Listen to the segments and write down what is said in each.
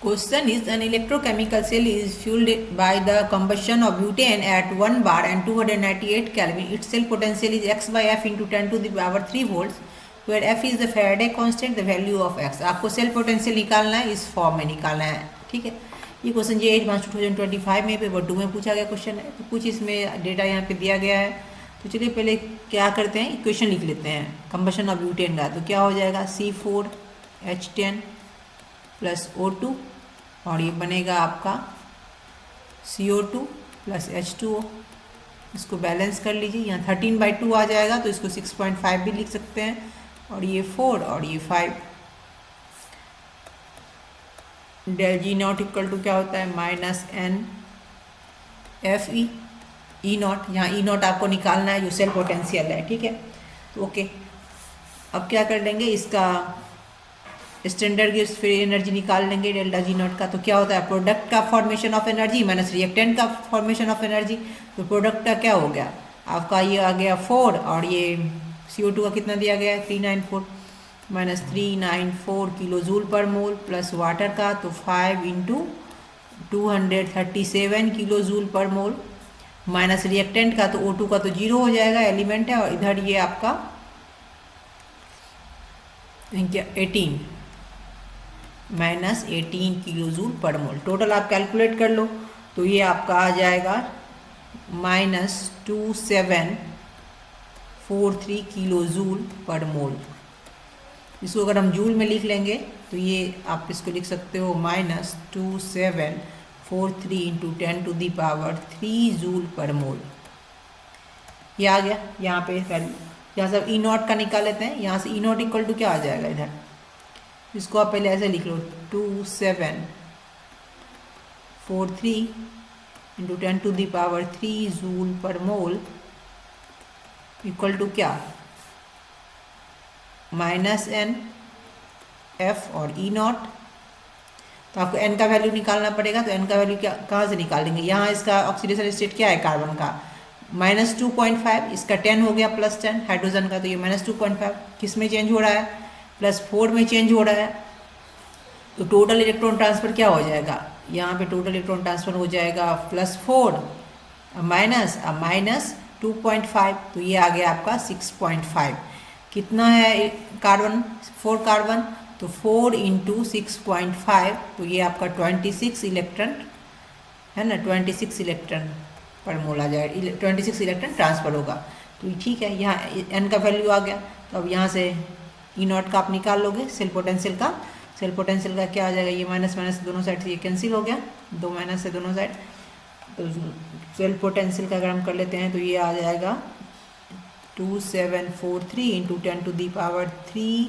Question is, an electrochemical cell is fueled by the combustion of butane at 1 bar and 298 Kelvin. Its cell potential is x by f into 10 to the power 3 volts, where f is the Faraday constant, the value of x. आपको cell potential निकालना है, इस form में निकालना है, ठीक है। ये क्वेश्चन जे 2025 में पेपर 2 में पूछा गया क्वेश्चन है, तो कुछ इसमें डेटा यहाँ पे दिया गया है। तो चलिए पहले क्या करते हैं, इक्वेशन लिख लेते हैं कंबशन ऑफ ब्यूटेन का। तो क्या हो जाएगा, C4H10 प्लस O2 और ये बनेगा आपका CO2 प्लस H2O। इसको बैलेंस कर लीजिए, यहाँ 13/2 आ जाएगा, तो इसको 6.5 भी लिख सकते हैं, और ये 4 और ये 5। Del G naught equal to क्या होता है, minus n F E naught. यहाँ ई नॉट आपको निकालना है, जो सेल पोटेंशियल है, ठीक है। तो ओके, अब क्या कर लेंगे, इसका स्टैंडर्ड गिव्स फिर एनर्जी निकाल लेंगे डेल्टा जी नॉट का। तो क्या होता है, प्रोडक्ट का formation of energy minus reactant का फॉर्मेशन ऑफ एनर्जी। तो प्रोडक्ट का क्या हो गया आपका, ये आ गया 4 और ये CO2 का कितना दिया गया है 394 माइनस 394 किलो जूल पर मोल, प्लस वाटर का तो 5 इंटू 237 किलो जूल पर मोल, माइनस रिएक्टेंट का तो O2 का तो 0 हो जाएगा, एलिमेंट है, और इधर ये आपका क्या 18 माइनस 18 किलो जूल पर मोल। टोटल आप कैलकुलेट कर लो, तो ये आपका आ जाएगा माइनस 2743 किलो जूल पर मोल। इसको अगर हम जूल में लिख लेंगे तो ये आप इसको लिख सकते हो minus 2743 into 10 to the power 3 joule पर मोल। ये आ गया यहाँ पे वैल्यू। यहाँ से ई नॉट का निकाल लेते हैं, यहाँ से ई नॉट इक्वल टू क्या आ जाएगा इधर, इसको आप पहले ऐसे लिख लो 2743 into 10 to the power 3 joule पर मोल इक्वल टू क्या, माइनस एन एफ और ई नॉट। तो आपको एन का वैल्यू निकालना पड़ेगा, तो एन का वैल्यू क्या कहाँ से निकालेंगे, यहाँ इसका ऑक्सीडेशन स्टेट क्या है कार्बन का माइनस 2.5, इसका 10 हो गया प्लस 10 हाइड्रोजन का, तो ये माइनस 2.5 किस में चेंज हो रहा है, प्लस 4 में चेंज हो रहा है। तो टोटल इलेक्ट्रॉन ट्रांसफर क्या हो जाएगा, यहाँ पे टोटल इलेक्ट्रॉन ट्रांसफर हो जाएगा प्लस 4 माइनस 2.5, तो ये आ गया आपका 6.5। कितना है कार्बन, 4 कार्बन, तो 4 इंटू 6.5, तो ये आपका 26 इलेक्ट्रॉन है ना, 26 इलेक्ट्रॉन पर मोल आ जाएगा, 26 इलेक्ट्रॉन ट्रांसफर होगा। तो ठीक है, यहाँ एन का वैल्यू आ गया। तो अब यहाँ से ई नॉट का आप निकाल लोगे, सेल पोटेंशियल का। सेल पोटेंशियल का क्या आ जाएगा, ये माइनस माइनस दोनों साइड से ये कैंसिल हो गया, 2 माइनस से दोनों साइड। तो सेल पोटेंशियल का अगर हम कर लेते हैं तो ये आ जाएगा 2743 into 10 to the power 3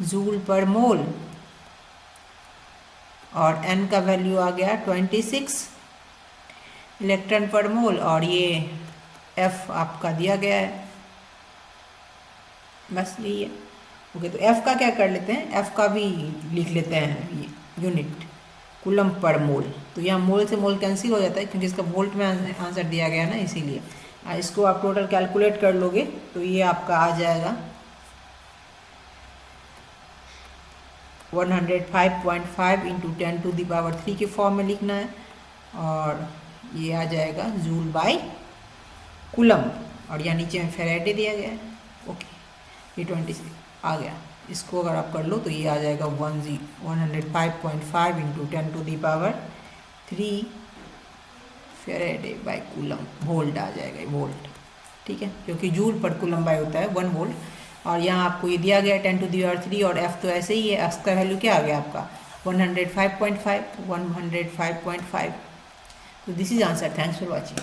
joule पर मोल, और एन का वैल्यू आ गया 26 इलेक्ट्रॉन पर मोल, और ये एफ आपका दिया गया है, बस यही है। ओके, तो एफ का क्या कर लेते हैं, एफ का भी लिख लेते हैं, ये यूनिट कूलम पर मोल। तो यहाँ मोल से मोल कैंसिल हो जाता है, क्योंकि इसका वोल्ट में आंसर दिया गया ना, इसीलिए। इसको आप टोटल कैलकुलेट कर लोगे तो ये आपका आ जाएगा 105.5 इंटू 10 टू दी पावर 3 के फॉर्म में लिखना है, और ये आ जाएगा जूल बाय कूलम, और यहाँ नीचे में फेराडे दिया गया है। ओके, ये 26 आ गया। इसको अगर आप कर लो तो ये आ जाएगा 105.5 into 10 to the power 3 Faraday by coulomb, volt आ जाएगा, वोल्ट, ठीक है, क्योंकि जूल पर कूलम बाय होता है 1 वोल्ट। और यहाँ आपको ये दिया गया 10 टू दी पावर 3, और एफ तो ऐसे ही है, एफ का वैल्यू क्या आ गया आपका 105.5। तो this is answer. Thanks for watching.